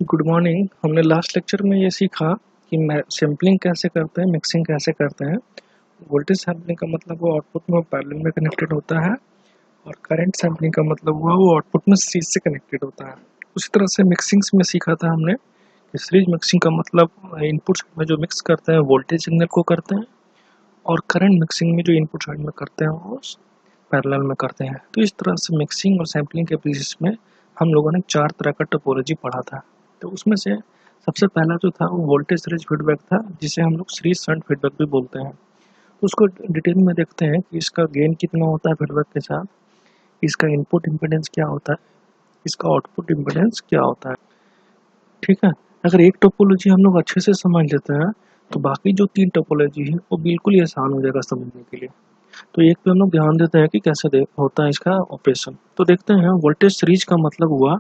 Good morning. हमने last lecture में ये सीखा कि सैम्पलिंग कैसे करते हैं, मिक्सिंग कैसे करते हैं। वोल्टेज सैम्पलिंग का मतलब वो आउटपुट में पैरेलल में कनेक्टेड होता है और करंट सैम्पलिंग का मतलब हुआ वो आउटपुट में सीरीज से कनेक्टेड होता है। उसी तरह से मिक्सिंग्स में सीखा था हमने कि सीरीज मिक्सिंग का मतलब इनपुट साइड में जो मिक्स करते हैं वोल्टेज सिग्नल को करते हैं और करंट मिक्सिंग में जो इनपुट साइड में करते हैं वो पैरेलल में करते हैं। तो इस तरह से मिक्सिंग और सैम्पलिंग के बेसिस में हम लोगों ने 4 तरह का टोपोलॉजी पढ़ा था। तो उसमें से सबसे पहला जो था वो वोल्टेज सीरीज फीडबैक था, जिसे हम लोग सीरीज शंट फीडबैक भी बोलते हैं। तो उसको डिटेल में देखते हैं कि इसका गेन कितना होता है फीडबैक के साथ, इसका इनपुट इम्पीडेंस क्या होता है, इसका आउटपुट इम्पीडेंस क्या होता है। ठीक है, अगर एक टोपोलॉजी हम लोग अच्छे से समझ लेते हैं तो बाकी जो 3 टोपोलॉजी है वो बिल्कुल ही आसान हो जाएगा समझने के लिए। तो एक पे हम लोग ध्यान देते हैं कि कैसे होता है इसका ऑपरेशन। तो देखते हैं वोल्टेज सीरीज का मतलब हुआ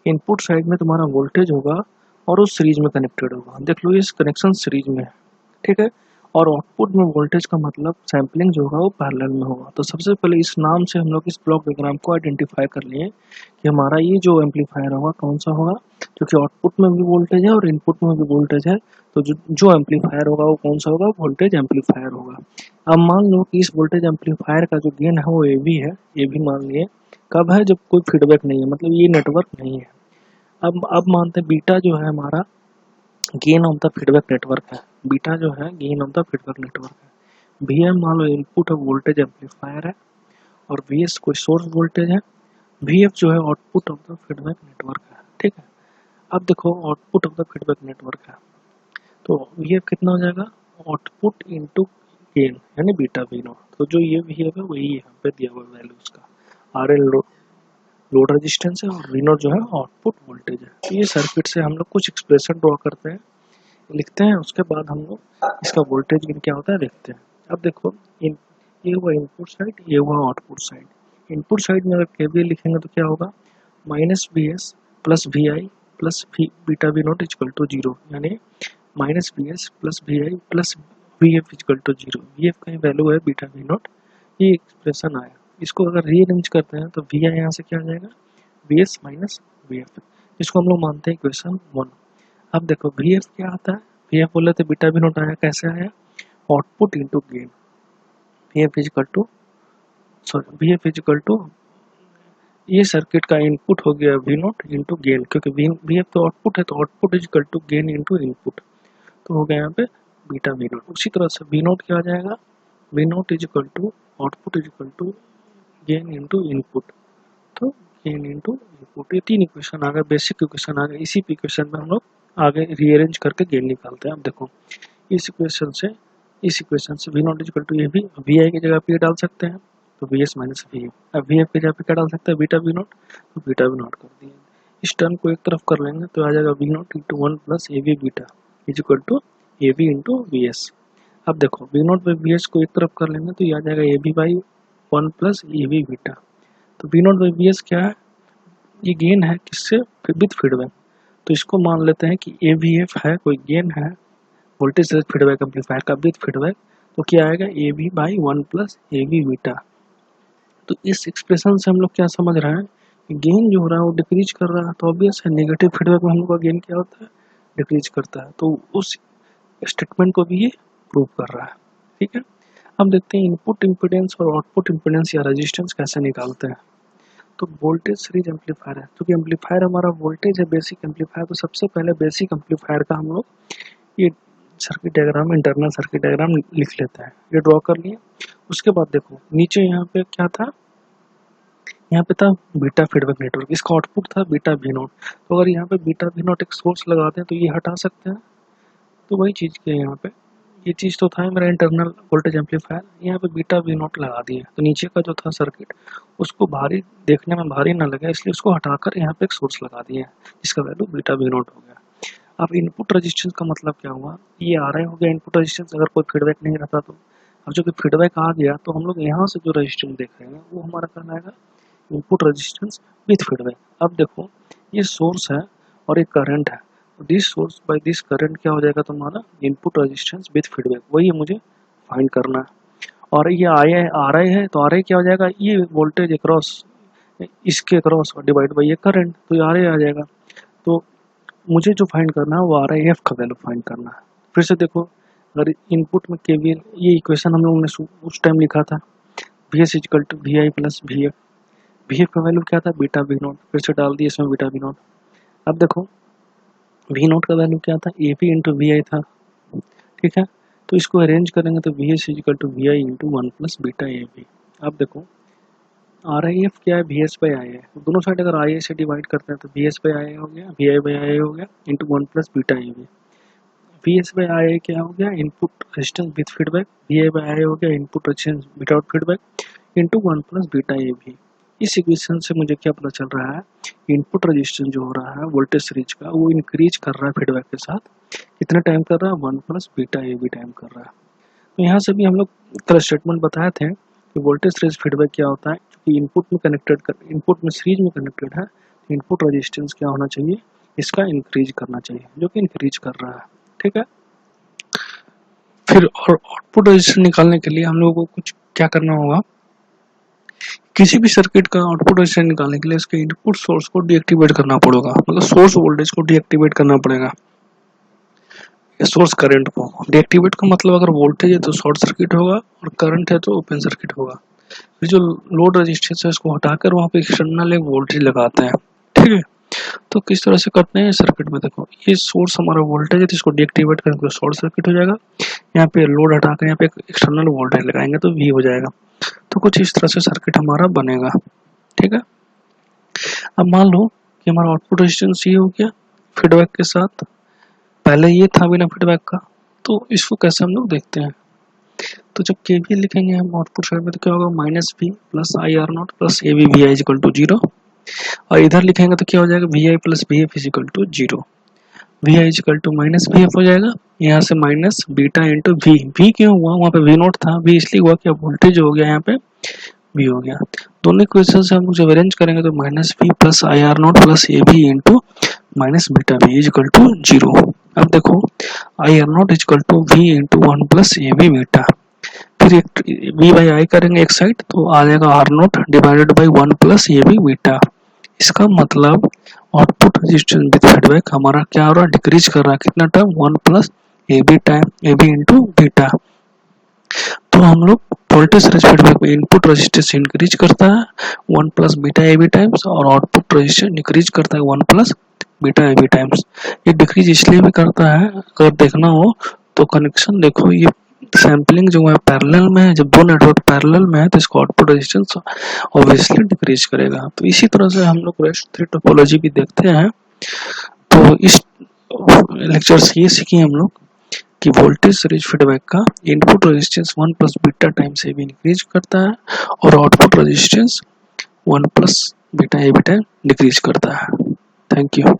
इनपुट साइड में तुम्हारा वोल्टेज होगा और उस सीरीज में कनेक्टेड होगा। देख लो इस कनेक्शन सीरीज में है, ठीक है। और आउटपुट में वोल्टेज का मतलब सैम्पलिंग जो होगा वो पैरेलल में होगा। तो सबसे पहले इस नाम से हम लोग इस ब्लॉक डायग्राम को आइडेंटिफाई कर लिए कि हमारा ये जो एम्पलीफायर होगा कौन सा होगा, क्योंकि आउटपुट में भी वोल्टेज है और इनपुट में भी वोल्टेज है। तो जो एम्पलीफायर होगा वो कौन सा होगा, वोल्टेज एम्पलीफायर होगा। अब मान लो कि इस वोल्टेज एम्पलीफायर का जो गेन है वो ए बी है, ए बी मान लिए। कब है, जब कोई फीडबैक नहीं है, मतलब ये नेटवर्क नहीं है। अब मानते हैं बीटा जो है हमारा gain of the feedback network है। बीटा जो है gain of the feedback network है। वी एम मान लो इनपुट ऑफ वोल्टेज एम्पलीफायर है और वी एस कोई सोर्स वोल्टेज है। वी एफ जो है output of the feedback network है, ठीक है। अब देखो output of the feedback network है तो वी एफ कितना हो जाएगा, आउटपुट इंटू गेन यानी बीटा वी नॉट। तो जो ये वी एफ है वही यहाँ पे दिया हुआ वैल्यू उसका आर एल लोड रेजिस्टेंस है और वी नॉट जो है आउटपुट वोल्टेज है। तो ये सर्किट से हम लोग कुछ एक्सप्रेशन ड्रॉ करते हैं, लिखते हैं, उसके बाद हम लोग इसका वोल्टेज गेन क्या होता है देखते हैं। अब देखो ये हुआ इनपुट साइड, ये हुआ आउटपुट साइड। इनपुट साइड में अगर केवीएल लिखेंगे तो क्या होगा, minus V S plus V I plus beta V naught equal to zero, यानी minus V S plus V I plus V F equal to zero. V F का value है beta V naught, ये expression आया। इसको अगर rearrange करते हैं तो वी आई यहाँ से क्या आ जाएगा, V S minus V F, जिसको हम लोग मानते हैं इक्वेशन 1। अब देखो वी एफ क्या आता है, वी एफ बोले तो बीटा वी नॉट आया, कैसे आया, output into gain. V F is equal to sorry V F is equal to ये सर्किट का इनपुट हो गया वी नॉट इंटू गेन, क्योंकि वी एफ तो आउटपुट है तो output is equal to gain into input. तो हो गया यहाँ पे बीटा वी नॉट। उसी तरह से वी नॉट क्या आ जाएगा, V naught is equal to output is equal to gain into input. तो गेन इंटू इनपुट, ये 3 इक्वेशन आ गए, बेसिक इक्वेशन आ गए। इसी इक्वेशन में हम लोग आगे रीअरेंज करके गेन निकालते हैं। अब देखो इस इक्वेशन से वी नॉट इजिकल टू ये भी वी आई की जगह पे डाल सकते हैं तो V S minus V F. अब वी एफ की जगह पे क्या डाल सकते हैं, बीटा वी नॉट, तो बीटा वी नॉट कर दिए। इस टर्म को एक तरफ कर लेंगे तो आ जाएगा V naught into one plus A V beta is equal to A V into V S. अब देखो V naught by V S को एक तरफ कर लेंगे तो ये आ जाएगा A V by one plus A V beta. तो V naught by V S क्या है, ये गेन है किससे, विद फीडबैक। तो इसको मान लेते हैं कि ए वी एफ है, कोई गेन है वोल्टेज सीरीज फीडबैक एम्पलीफायर का विद फीडबैक। तो क्या आएगा, ए V by one plus A V beta. तो इस एक्सप्रेशन से हम लोग क्या समझ रहे हैं, गेन जो हो रहा है वो डिक्रीज कर रहा है। तो ऑब्वियस है नेगेटिव फीडबैक में हम लोग का गेन क्या होता है, डिक्रीज करता है। तो उस स्टेटमेंट को भी ये प्रूव कर रहा है, ठीक है। अब देखते हैं इनपुट इम्पीडेंस और आउटपुट इम्पीडेंस या रेजिस्टेंस कैसे निकालते हैं। तो वोल्टेज सीरीज एम्पलीफायर है, क्योंकि एम्पलीफायर हमारा वोल्टेज है, बेसिक एम्पलीफायर। तो सबसे पहले बेसिक एम्पलीफायर का हम लोग ये circuit diagram, internal circuit diagram लिख लेते हैं, ये ड्रॉ कर लिए। उसके बाद देखो नीचे यहाँ पे क्या था, यहाँ पे था बीटा फीडबैक नेटवर्क, इसका आउटपुट था बीटा वी नॉट। तो अगर यहाँ पे बीटा वी नॉट एक सोर्स लगा दें तो ये हटा सकते हैं। तो वही चीज़ के यहाँ पे ये चीज़ तो था मेरा इंटरनल वोल्टेज एम्पलीफायर, यहाँ पे बीटा वी नॉट लगा दिए। तो नीचे का जो था सर्किट उसको भारी देखने में भारी ना लगे, इसलिए उसको हटाकर यहाँ पे एक सोर्स लगा दिए जिसका वैल्यू बीटा वी नॉट हो गया। अब इनपुट रेजिस्टेंस का मतलब क्या हुआ, ये आ रहा हो गया इनपुट रेजिस्टेंस। अगर कोई फीडबैक नहीं रहता तो अब जो कि फीडबैक आ गया तो हम लोग यहाँ से जो रेजिस्टेंस देख रहे हैं वो हमारा कहलाएगा इनपुट रेजिस्टेंस विथ फीडबैक। अब देखो ये सोर्स है और एक करंट है, this source by this current क्या हो जाएगा तुम्हारा, इनपुट रेजिस्टेंस विथ फीडबैक। वही मुझे फाइंड करना है। और ये आ रहा है तो आ रहा क्या हो जाएगा, ये वोल्टेज अक्रॉस इसके अक्रॉस डिवाइड बाई ये करंट, तो ये आ रहा आ जाएगा। तो मुझे जो फाइंड करना है वो RIF का वैल्यू फाइंड करना है। फिर से देखो, अगर इनपुट में KVL, ये इक्वेशन हम लोगों ने उस टाइम लिखा था, VS equal to VI plus VF। VF का वैल्यू क्या था, बीटा V नोट, फिर से डाल दिया इसमें बीटा V नोट। अब देखो V नोट का वैल्यू क्या था, AP इंटू VI था, ठीक है। तो इसको अरेंज करेंगे तो VS equal to VI into 1 plus beta AB। अब देखो RIF क्या है, VS बाई आई है, दोनों साइड अगर IA से डिवाइड करते हैं तो VS बाई आई हो गया, VI बाई आई हो गया into 1 plus beta AB। VS by I क्या हो गया, input resistance with feedback, VI by I हो गया input resistance without feedback into 1 plus beta AB। इस इक्वेशन से मुझे क्या पता चल रहा है, इनपुट रेजिस्टेंस जो हो रहा है वोल्टेज सीरीज का, वो इंक्रीज कर रहा है फीडबैक के साथ। कितना टाइम कर रहा है, 1 प्लस बीटा AB टाइम कर रहा है। तो यहाँ से भी हम लोग कल स्टेटमेंट बताए थे कि वोल्टेज सीरीज फीडबैक क्या होता है, क्योंकि इनपुट में सीरीज में कनेक्टेड है, इनपुट रेजिस्टेंस क्या होना चाहिए, इसका इंक्रीज करना चाहिए, जो कि इंक्रीज कर रहा है, ठीक है। फिर और आउटपुट रेजिस्टेंस निकालने के लिए हम लोगों को कुछ क्या करना होगा, किसी भी सर्किट का आउटपुट रेजिस्टेंस निकालने के लिए इसके इनपुट सोर्स को डीएक्टिवेट करना पड़ेगा, मतलब सोर्स वोल्टेज को डीएक्टिवेट करना पड़ेगा, सोर्स करंट को। डीएक्टिवेट का मतलब अगर वोल्टेज है तो शॉर्ट सर्किट होगा और करंट है तो ओपन सर्किट होगा। फिर जो लोड रेजिस्टेंस है उसको हटाकर वहाँ पे एक्सटर्नल एक वोल्टेज लगाते हैं, ठीक है। तो किस तरह से करते हैं सर्किट में, देखो ये सोर्स हमारा वोल्टेज है तो इसको डीएक्टिवेट करेंगे तो शॉर्ट सर्किट हो जाएगा। यहाँ पे लोड हटाकर यहाँ पे एक्सटर्नल वोल्टेज लगाएंगे तो V हो जाएगा। तो कुछ इस तरह से सर्किट हमारा बनेगा, ठीक है। अब मान लो कि हमारा आउटपुट रेजिस्टेंस ये हो गया फीडबैक के साथ, पहले ये था बिना फीडबैक का, तो इसको कैसे हम लोग देखते हैं। तो जब KVL लिखेंगे हम आउटपुट साइड में तो क्या होगा, minus V plus IR naught plus AB VI equal to 0, और इधर लिखेंगे तो क्या हो जाएगा, VI plus VF equal to 0। VI equal to minus VF हो जाएगा, यहाँ से माइनस बीटा इंटू V क्यों हुआ, वहाँ पे V नोट था, V इसलिए हुआ कि वोल्टेज हो गया, यहाँ पे V हो गया। दोनों इक्वेशन से हम जब अरेंज करेंगे तो minus V plus IR naught plus AB into minus beta V equal to 0। अब देखो IR naught equal to V into 1 plus AB beta, फिर V बाई आई करेंगे एक साइड तो आ जाएगा R naught divided by 1 plus AB beta. इसका मतलब आउटपुट रेजिस्टेंस विद फीडबैक हमारा क्या हो रहा है, डिक्रीज कर रहा है, कितना term, 1 plus AB time AB into beta. तो हम लोग वोल्टेज सीरीज फीडबैक में इनपुट रेजिस्टेंस इंक्रीज करता है 1 प्लस बीटा AB टाइम्स, और आउटपुट रेजिस्टेंस डिक्रीज करता है 1 प्लस बीटा AB टाइम्स। ये डिक्रीज इसलिए भी करता है, अगर देखना हो तो कनेक्शन देखो, ये सैम्पलिंग जो है पैरेलल में है, जब दो नेटवर्क पैरेलल में है तो इसका आउटपुट रेजिस्टेंस ऑब्वियसली डिक्रीज करेगा। तो इसी तरह से हम लोग रेस्ट 3 टोपोलॉजी भी देखते हैं। तो इस लेक्चर से ये सीखे हम लोग कि वोल्टेज सीरीज फीडबैक का input resistance 1 plus beta time से भी इंक्रीज करता है और output resistance 1 plus beta AB time decrease करता है। Thank you.